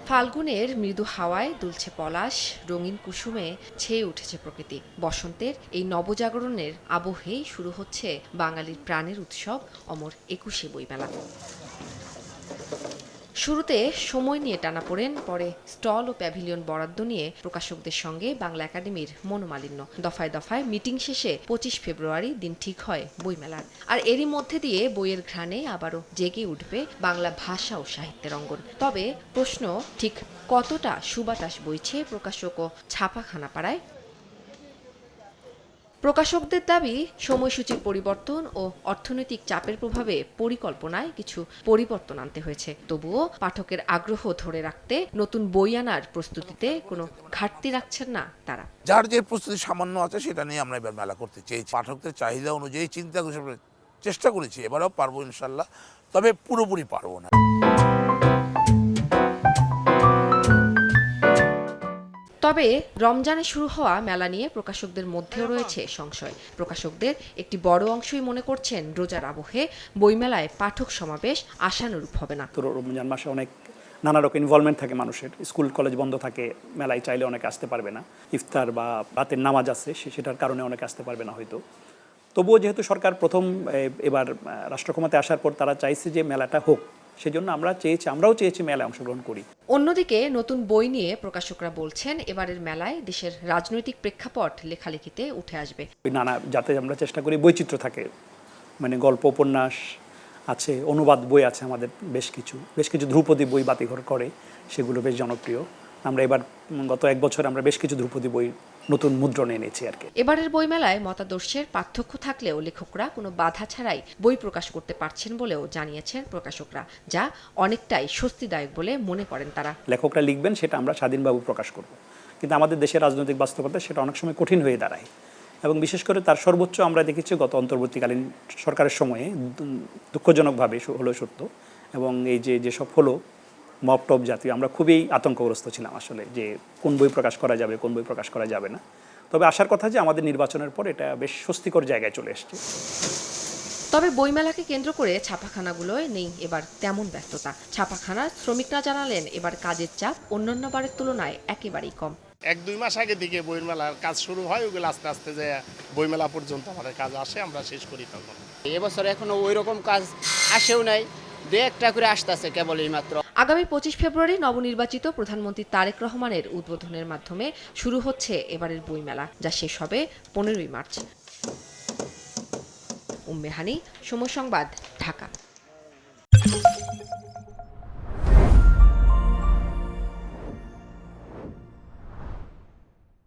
ফাল্গুনের মৃদু হাওয়ায় দুলছে পলাশ, রঙিন কুসুমে ছেয়ে উঠেছে প্রকৃতি। বসন্তের এই নবজাগরণের আবহেই শুরু হচ্ছে বাঙালির প্রাণের উৎসব অমর ২১শে বইমেলা। শুরুতে সময় নিয়ে টানাপোড়েন, পরে স্টল ও প্যাভিলিয়ন বরাদ্দ নিয়ে প্রকাশকদের সঙ্গে বাংলা একাডেমির মনোমালিন্য। দফায় দফায় মিটিং শেষে ২৫ ফেব্রুয়ারি দিন ঠিক হয় বইমেলার। আর এরই মধ্যে দিয়ে বইয়ের ঘ্রাণে আবারও জেগে উঠবে বাংলা ভাষা ও সাহিত্যের অঙ্গন। তবে প্রশ্ন, ঠিক কতটা সুবাতাস বইছে প্রকাশক ও ছাপাখানা পাড়ায়? প্রকাশকদের দাবি, সময়সূচির পরিবর্তন ও অর্থনৈতিক চাপের প্রভাবে পরিকল্পনায় কিছু পরিবর্তন আনতে হয়েছে। তবুও পাঠকের আগ্রহ ধরে রাখতে নতুন বই আনার প্রস্তুতিতে কোনো ঘাটতি রাখছেন না তারা। যার যে প্রস্তুতি সামান্য আছে সেটা নিয়ে আমরা এবার মেলা করতে চেয়েছি। পাঠকদের চাহিদা অনুযায়ী চিন্তা করে চেষ্টা করেছি, এবারেও পারবো ইনশাল্লাহ, তবে পুরোপুরি পারবো না। তবে রমজানে শুরু হওয়া মেলা নিয়ে প্রকাশকদের মধ্যেও রয়েছে সংশয়। প্রকাশকদের একটি বড় অংশই মনে করছেন রোজার আবহে বইমেলায় পাঠক সমাবেশ আশানুরূপ হবে না। তো রমজান মাসে অনেক নানা রকম ইনভলভমেন্ট থাকে মানুষের, স্কুল কলেজ বন্ধ থাকে, মেলায় চাইলে অনেকে আসতে পারবে না, ইফতার বা রাতের নামাজ আছে সেটার কারণে অনেকে আসতে পারবে না হয়তো। তবুও যেহেতু সরকার প্রথম এবার রাষ্ট্র ক্ষমতায় আসার পর তারা চাইছে যে মেলাটা হোক, সেজন্য আমরাও চেয়েছি মেলায় অংশগ্রহণ করি। অন্যদিকে নতুন বই নিয়ে প্রকাশকরা বলছেন, এবারের মেলায় দেশের রাজনৈতিক প্রেক্ষাপট লেখালেখিতে উঠে আসবে। যাতে আমরা চেষ্টা করি বৈচিত্র্য থাকে, মানে গল্প উপন্যাস আছে, অনুবাদ বই আছে আমাদের বেশ কিছু ধ্রুপদী বই বাতিঘর করে, সেগুলো বেশ জনপ্রিয়। আমরা এবার গত এক বছর আমরা বেশ কিছু ধ্রুপদী বই নতুন মুদ্রণ এনেছি আর কি। এবারের বইমেলায় মতাদর্শের পার্থক্য থাকলেও লেখকরা কোনো বাধা ছাড়াই বই প্রকাশ করতে পারছেন বলেও জানিয়েছেন প্রকাশকরা, যা অনেকটাই স্বস্তিদায়ক বলে মনে করেন তারা। লেখকরা লিখবেন সেটা আমরা স্বাধীনভাবে প্রকাশ করব, কিন্তু আমাদের দেশের রাজনৈতিক বাস্তবতা সেটা অনেক সময় কঠিন হয়ে দাঁড়ায়। এবং বিশেষ করে তার সর্বোচ্চ আমরা দেখেছি গত অন্তর্বর্তীকালীন সরকারের সময়ে, দুঃখজনকভাবে হলো সত্য। এবং এই যেসব হলো মপটপ জাতীয়, আমরা খুবই আতঙ্কগ্রস্ত ছিলাম আসলে, যে কোন বই প্রকাশ করা যাবে, কোন বই প্রকাশ করা যাবে না। তবে আসার কথা যে আমাদের নির্বাচনের পর এটা বেশ স্বস্তিকর জায়গায় চলে এসছে। তবে বইমেলাকে কেন্দ্র করে ছাপাখানাগুলোয় নেই এবার তেমন ব্যস্ততা। ছাপাখানার শ্রমিকরা জানালেন, এবার কাজের চাপ অন্যান্য বারের তুলনায় একেবারেই কম। ১-২ মাস আগে থেকে বইমেলার কাজ শুরু হয়, ওগুলো আস্তে আস্তে যে বইমেলা পর্যন্ত আমাদের কাজ আসে, আমরা শেষ করি তখন। এবছর এখনো ওই রকম কাজ আসেও নাই, দু একটা করে আসতেছে কেবল এই মাত্র। আগামী ২৫ ফেব্রুয়ারি নবনির্বাচিত প্রধানমন্ত্রী তারেক রহমানের উদ্বোধনের মাধ্যমে শুরু হচ্ছে এবারের বইমেলা, যা শেষ হবে ১৫ই মার্চ। উম্মে হানি, সময় সংবাদ, ঢাকা।